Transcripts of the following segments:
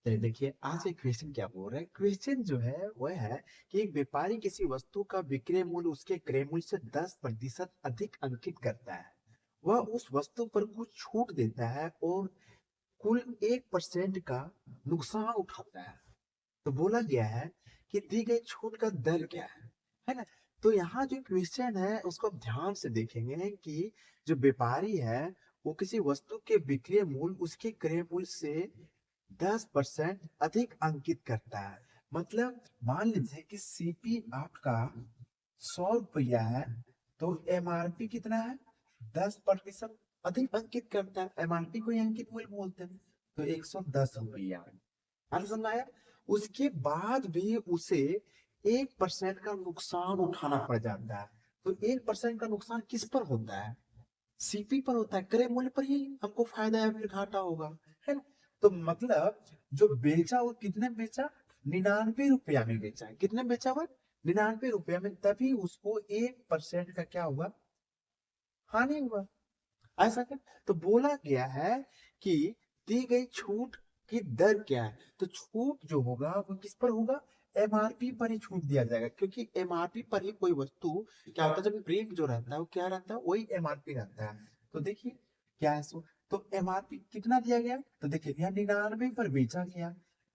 तो देखिए आज एक क्वेश्चन क्या बोल रहा है। क्वेश्चन जो है वह है कि एक व्यापारी किसी वस्तु का विक्रय मूल्य उसके क्रय मूल्य से 10% अधिक अंकित करता है। वह उस वस्तु पर कुछ छूट देता है और कुल 1% का नुकसान उठाता है। तो बोला गया है कि दी गई छूट का दर क्या है ना। तो यहाँ जो क्वेश्चन है उसको आप ध्यान से देखेंगे कि जो व्यापारी है वो किसी वस्तु के विक्रय मूल्य उसके क्रय मूल्य से 10% अधिक अंकित करता है। मतलब मान लीजिए कि सीपी आपका 100 रुपया है, तो एमआरपी कितना है, 10% अधिक अंकित करता है। एमआरपी को ही अंकित मूल्य बोलते हैं। तो 110 रुपया समझ आया। उसके बाद भी उसे 1% का नुकसान उठाना पड़ जाता है। तो 1% का नुकसान किस पर होता है, सीपी पर होता है। क्रय मूल्य पर ही हमको फायदा या फिर घाटा होगा, है ना। तो मतलब जो बेचा वो कितने में बेचा, 99 रुपया में बेचा है। कितने में बेचा हुआ, 99 रुपया में। तभी उसको 1% का क्या हुआ, हानि हुआ। ऐसा क्या, तो बोला गया है कि दी गई छूट की दर क्या है। तो छूट जो होगा वो किस पर होगा, एमआरपी पर ही छूट दिया जाएगा। क्योंकि एमआरपी पर ही कोई वस्तु क्या होता है, जब प्रिंट जो रहता है वो क्या रहता है, वही एमआरपी रहता है। तो देखिए क्या है सो, तो एमआरपी कितना दिया गया, तो देखिए यहाँ 99 पर बेचा गया।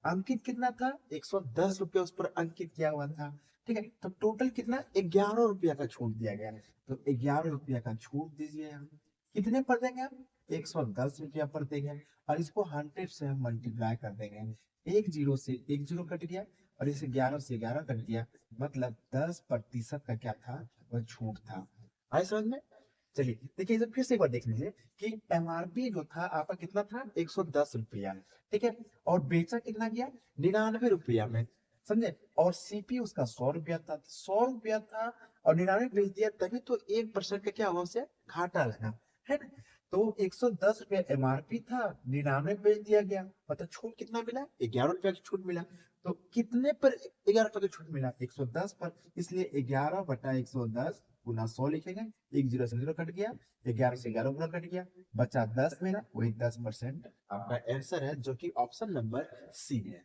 अंकित कितना था, 110 रुपया उस पर अंकित किया हुआ था। ठीक है, तो टोटल कितना, 11 रुपया का छूट दिया गया। तो 11 रुपया का छूट दीजिए हम, कितने पर देंगे हम, 110 रुपया पर देंगे। और इसको 100 से हम मल्टीप्लाई कर देंगे। एक जीरो से एक जीरो कट गया और इसे 11 से 11 कट गया। मतलब 10% का क्या था, वह छूट था। आए समझ में। चलिए देखिए इसे फिर से एक बार देख लीजिए कि एमआरपी जो था आपका कितना था, 110 रुपया। ठीक है, और बेचा कितना गया, 99 रुपया में। समझे। और सीपी उसका 100 रुपया था, 100 रुपया था और 99 बेच दिया, तभी तो 1% का क्या हुआ, उसे घाटा लगा, है ना। तो 110 रुपया एमआरपी था, 99 बेच दिया गया। मतलब छूट कितना मिला, 11 रुपया की छूट मिला। तो कितने पर 11 रुपया की छूट मिला, 110 पर। इसलिए 11/110 गुना 100 लिखेंगे। एक जीरो से जीरो कट गया, 11 से 11 गुना कट गया, बचा 10 मेरा, वही 10% आपका आंसर है, जो कि ऑप्शन नंबर सी है।